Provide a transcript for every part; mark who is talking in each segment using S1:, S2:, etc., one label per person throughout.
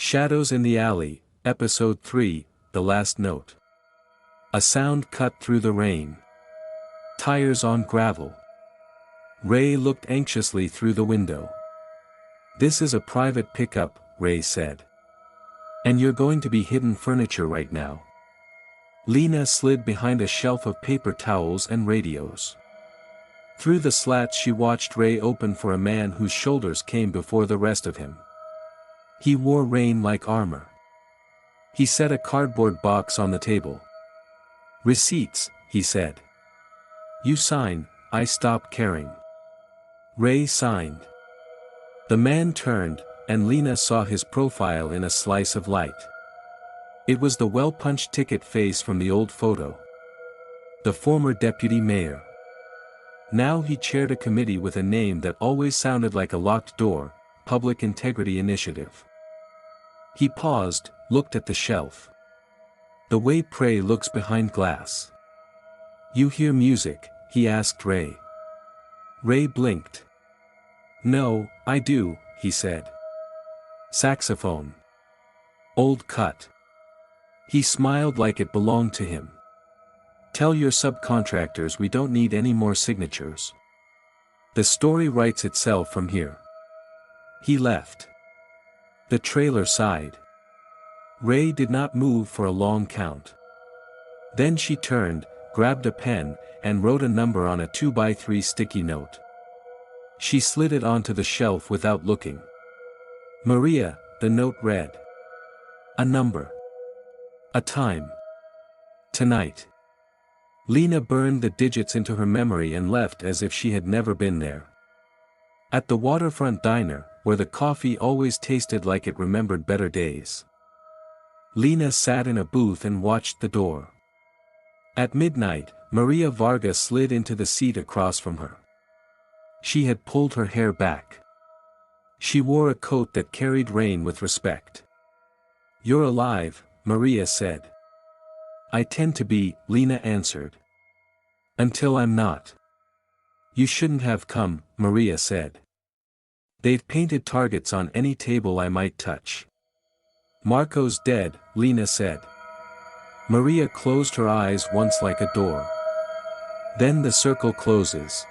S1: Shadows in the Alley, Episode 3, The Last Note. A sound cut through the rain. Tires on gravel. Ray looked anxiously through the window. "This is a private pickup," Ray said. "And you're going to be hidden furniture right now." Lena slid behind a shelf of paper towels and radios. Through the slats she watched Ray open for a man whose shoulders came before the rest of him. He wore rain-like armor. He set a cardboard box on the table. "Receipts," he said. "You sign, I stop caring." Ray signed. The man turned, and Lena saw his profile in a slice of light. It was the well-punched ticket face from the old photo. The former deputy mayor. Now he chaired a committee with a name that always sounded like a locked door, Public Integrity Initiative. He paused, looked at the shelf. The way prey looks behind glass. "You hear music?" he asked Ray. Ray blinked. "No, I do," he said. "Saxophone. Old cut." He smiled like it belonged to him. "Tell your subcontractors we don't need any more signatures. The story writes itself from here." He left. The trailer sighed. Ray did not move for a long count. Then she turned, grabbed a pen, and wrote a number on a 2x3 sticky note. She slid it onto the shelf without looking. "Maria," the note read. A number. A time. Tonight. Lena burned the digits into her memory and left as if she had never been there. At the waterfront diner, where the coffee always tasted like it remembered better days. Lena sat in a booth and watched the door. At midnight, Maria Varga slid into the seat across from her. She had pulled her hair back. She wore a coat that carried rain with respect. "You're alive," Maria said. "I tend to be," Lena answered. "Until I'm not." "You shouldn't have come," Maria said. "They've painted targets on any table I might touch." "Marco's dead," Lena said. Maria closed her eyes once like a door. "Then the circle closes."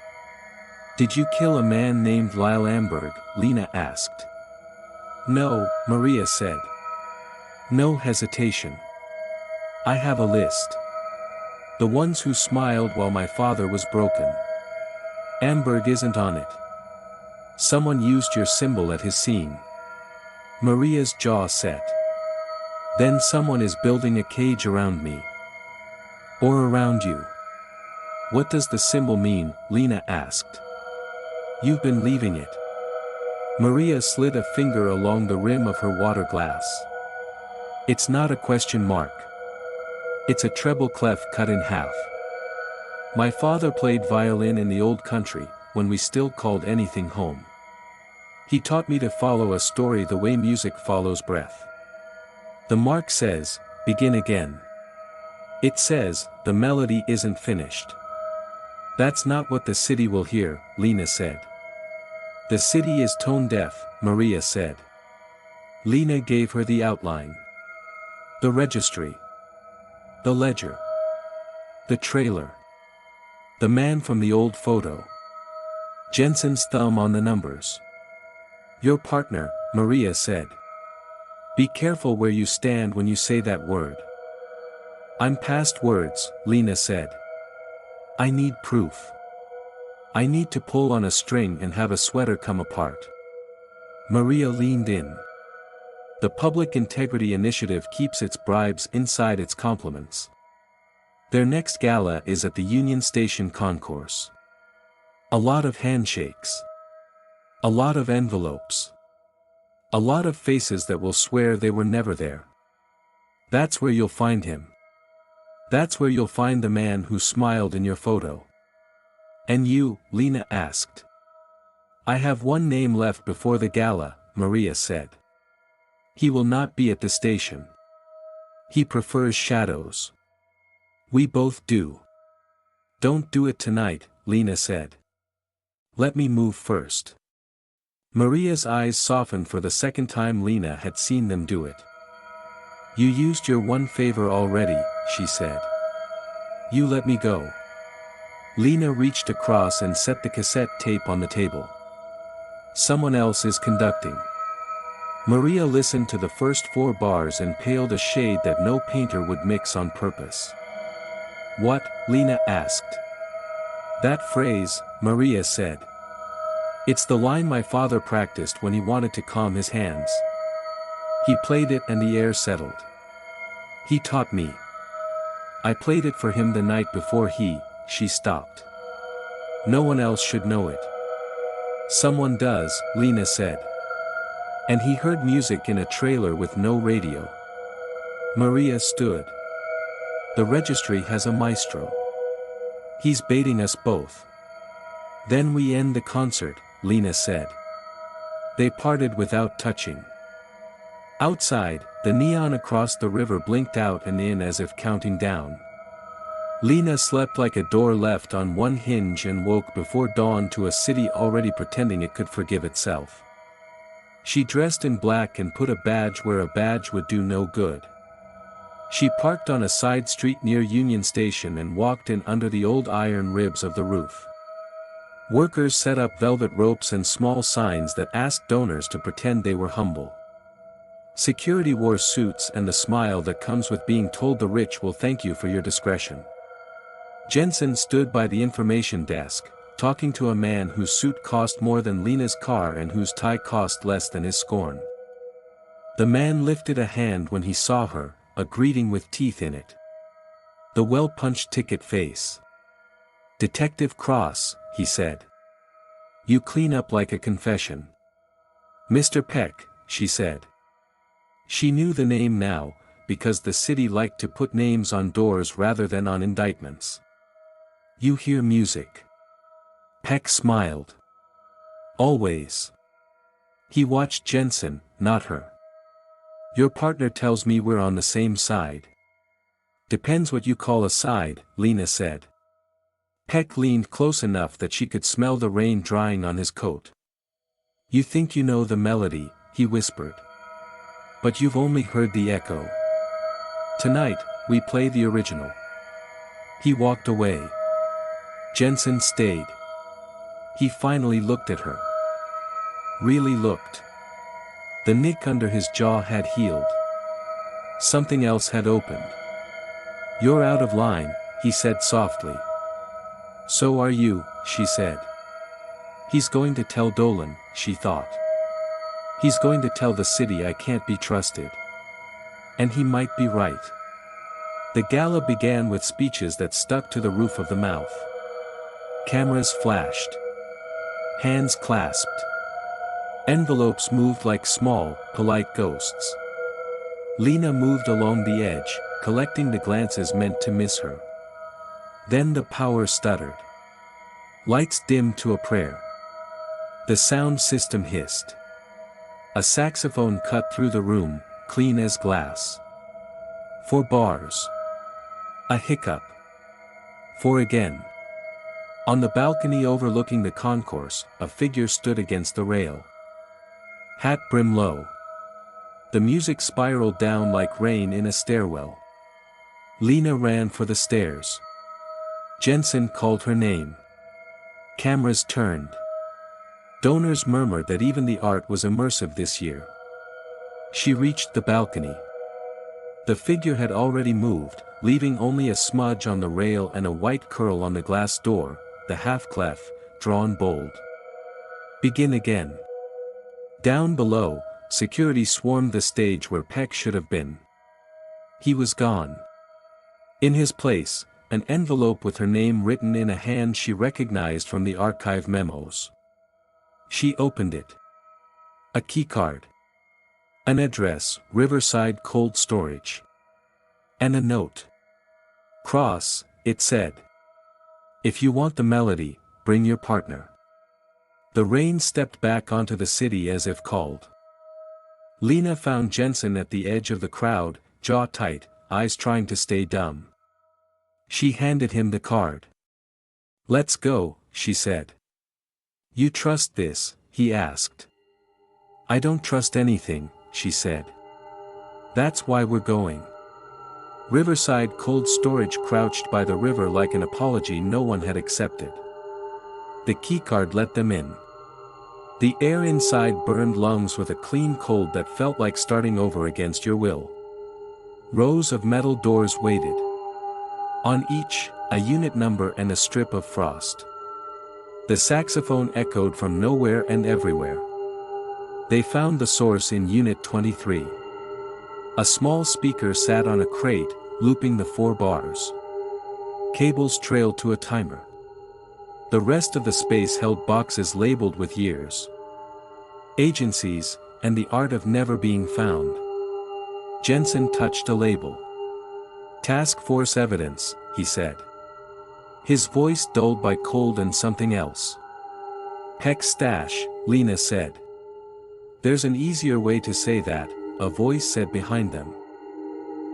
S1: "Did you kill a man named Lyle Amberg?" Lena asked. "No," Maria said. No hesitation. "I have a list. The ones who smiled while my father was broken. Amberg isn't on it. Someone used your symbol at his scene." Maria's jaw set. "Then someone is building a cage around me. Or around you." "What does the symbol mean?" Lena asked. "You've been leaving it." Maria slid a finger along the rim of her water glass. "It's not a question mark. It's a treble clef cut in half. My father played violin in the old country, when we still called anything home. He taught me to follow a story the way music follows breath. The mark says, 'Begin again.' It says, the melody isn't finished." "That's not what the city will hear," Lena said. "The city is tone deaf," Maria said. Lena gave her the outline. The registry. The ledger. The trailer. The man from the old photo. Jenson's thumb on the numbers. "Your partner," Maria said. "Be careful where you stand when you say that word." "I'm past words," Lena said. "I need proof. I need to pull on a string and have a sweater come apart." Maria leaned in. The Public Integrity Initiative keeps its bribes inside its compliments. Their next gala is at the Union Station Concourse. A lot of handshakes. A lot of envelopes. A lot of faces that will swear they were never there. That's where you'll find him. That's where you'll find the man who smiled in your photo. "And you?" Lena asked. "I have one name left before the gala," Maria said. "He will not be at the station. He prefers shadows. We both do." "Don't do it tonight," Lena said. "Let me move first." Maria's eyes softened for the second time Lena had seen them do it. "You used your one favor already," she said. "You let me go." Lena reached across and set the cassette tape on the table. "Someone else is conducting." Maria listened to the first 4 bars and paled a shade that no painter would mix on purpose. "What?" Lena asked. "That phrase," Maria said. "It's the line my father practiced when he wanted to calm his hands. He played it and the air settled. He taught me. I played it for him the night before she stopped. No one else should know it." "Someone does," Lena said. "And he heard music in a trailer with no radio." Maria stood. "The Registry has a maestro. He's baiting us both." "Then we end the concert," Lena said. They parted without touching. Outside, the neon across the river blinked out and in as if counting down. Lena slept like a door left on one hinge and woke before dawn to a city already pretending it could forgive itself. She dressed in black and put a badge where a badge would do no good. She parked on a side street near Union Station and walked in under the old iron ribs of the roof. Workers set up velvet ropes and small signs that asked donors to pretend they were humble. Security wore suits and the smile that comes with being told the rich will thank you for your discretion. Jenson stood by the information desk, talking to a man whose suit cost more than Lena's car and whose tie cost less than his scorn. The man lifted a hand when he saw her, a greeting with teeth in it. The well-punched ticket face. "Detective Cross," he said. "You clean up like a confession." "Mr. Peck," she said. She knew the name now, because the city liked to put names on doors rather than on indictments. "You hear music?" Peck smiled. "Always." He watched Jenson, not her. "Your partner tells me we're on the same side." "Depends what you call a side," Lena said. Peck leaned close enough that she could smell the rain drying on his coat. "You think you know the melody," he whispered. "But you've only heard the echo. Tonight, we play the original." He walked away. Jenson stayed. He finally looked at her. Really looked. The nick under his jaw had healed. Something else had opened. "You're out of line," he said softly. "So are you," she said. He's going to tell Dolan, she thought. He's going to tell the city I can't be trusted. And he might be right. The gala began with speeches that stuck to the roof of the mouth. Cameras flashed. Hands clasped. Envelopes moved like small, polite ghosts. Lena moved along the edge, collecting the glances meant to miss her. Then the power stuttered. Lights dimmed to a prayer. The sound system hissed. A saxophone cut through the room, clean as glass. 4 bars. A hiccup. 4 again. On the balcony overlooking the concourse, a figure stood against the rail. Hat brim low. The music spiraled down like rain in a stairwell. Lena ran for the stairs. Jenson called her name. Cameras turned. Donors murmured that even the art was immersive this year. She reached the balcony. The figure had already moved, leaving only a smudge on the rail and a white curl on the glass door, the half-clef, drawn bold. Begin again. Down below, security swarmed the stage where Peck should have been. He was gone. In his place, an envelope with her name written in a hand she recognized from the archive memos. She opened it. A keycard. An address, Riverside Cold Storage. And a note. "Cross," it said. "If you want the melody, bring your partner." The rain stepped back onto the city as if called. Lena found Jenson at the edge of the crowd, jaw tight, eyes trying to stay dumb. She handed him the card. "Let's go," she said. "You trust this?" he asked. I don't trust anything, she said. That's why we're going. Riverside Cold Storage crouched by the river like an apology no one had accepted. The keycard let them in. The air inside burned lungs with a clean cold that felt like starting over against your will. Rows of metal doors waited. On each, a unit number and a strip of frost. The saxophone echoed from nowhere and everywhere. They found the source in Unit 23. A small speaker sat on a crate, looping the 4 bars. Cables trailed to a timer. The rest of the space held boxes labeled with years. Agencies, and the art of never being found. Jenson touched a label. Task Force Evidence, he said. His voice dulled by cold and something else. Peck's stash, Lena said. There's an easier way to say that, a voice said behind them.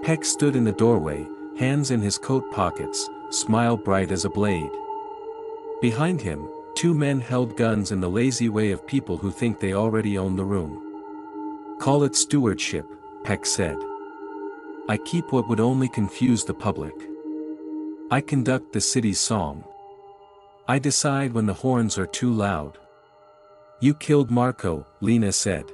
S1: Peck stood in the doorway, hands in his coat pockets, smile bright as a blade. Behind him, 2 men held guns in the lazy way of people who think they already own the room. Call it stewardship, Peck said. I keep what would only confuse the public. I conduct the city's song. I decide when the horns are too loud. You killed Marco, Lena said.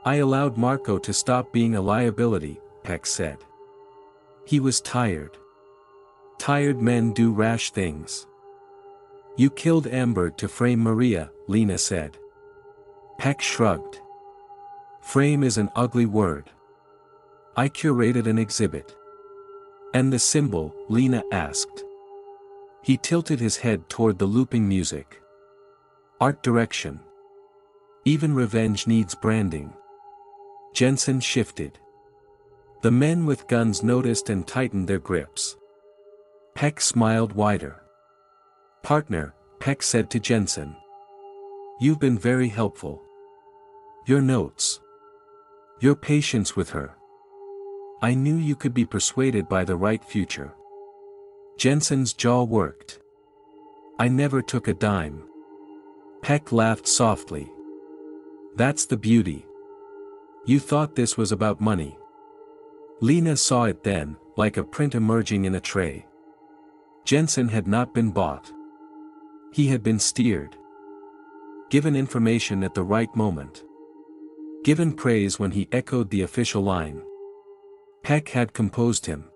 S1: I allowed Marco to stop being a liability, Peck said. He was tired. Tired men do rash things. You killed Amber to frame Maria, Lena said. Peck shrugged. Frame is an ugly word. I curated an exhibit. And the symbol, Lena asked. He tilted his head toward the looping music. Art direction. Even revenge needs branding. Jenson shifted. The men with guns noticed and tightened their grips. Peck smiled wider. Partner, Peck said to Jenson. You've been very helpful. Your notes. Your patience with her. I knew you could be persuaded by the right future. Jenson's jaw worked. I never took a dime. Peck laughed softly. That's the beauty. You thought this was about money. Lena saw it then, like a print emerging in a tray. Jenson had not been bought. He had been steered. Given information at the right moment. Given praise when he echoed the official line. Peck had composed him.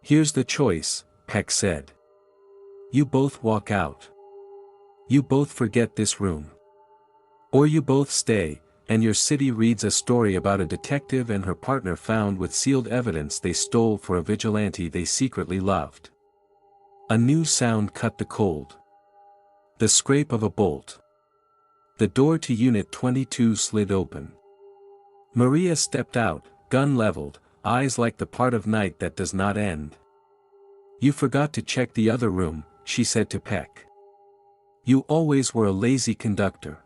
S1: Here's the choice, Peck said. You both walk out. You both forget this room. Or you both stay, and your city reads a story about a detective and her partner found with sealed evidence they stole for a vigilante they secretly loved. A new sound cut the cold. The scrape of a bolt. The door to Unit 22 slid open. Maria stepped out, gun leveled, eyes like the part of night that does not end. You forgot to check the other room, she said to Peck. You always were a lazy conductor.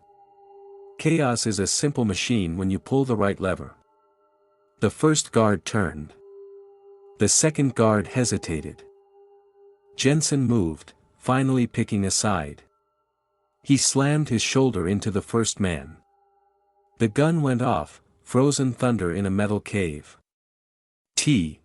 S1: Chaos is a simple machine when you pull the right lever. The first guard turned. The second guard hesitated. Jenson moved, finally picking a side. He slammed his shoulder into the first man. The gun went off, frozen thunder in a metal cave. T.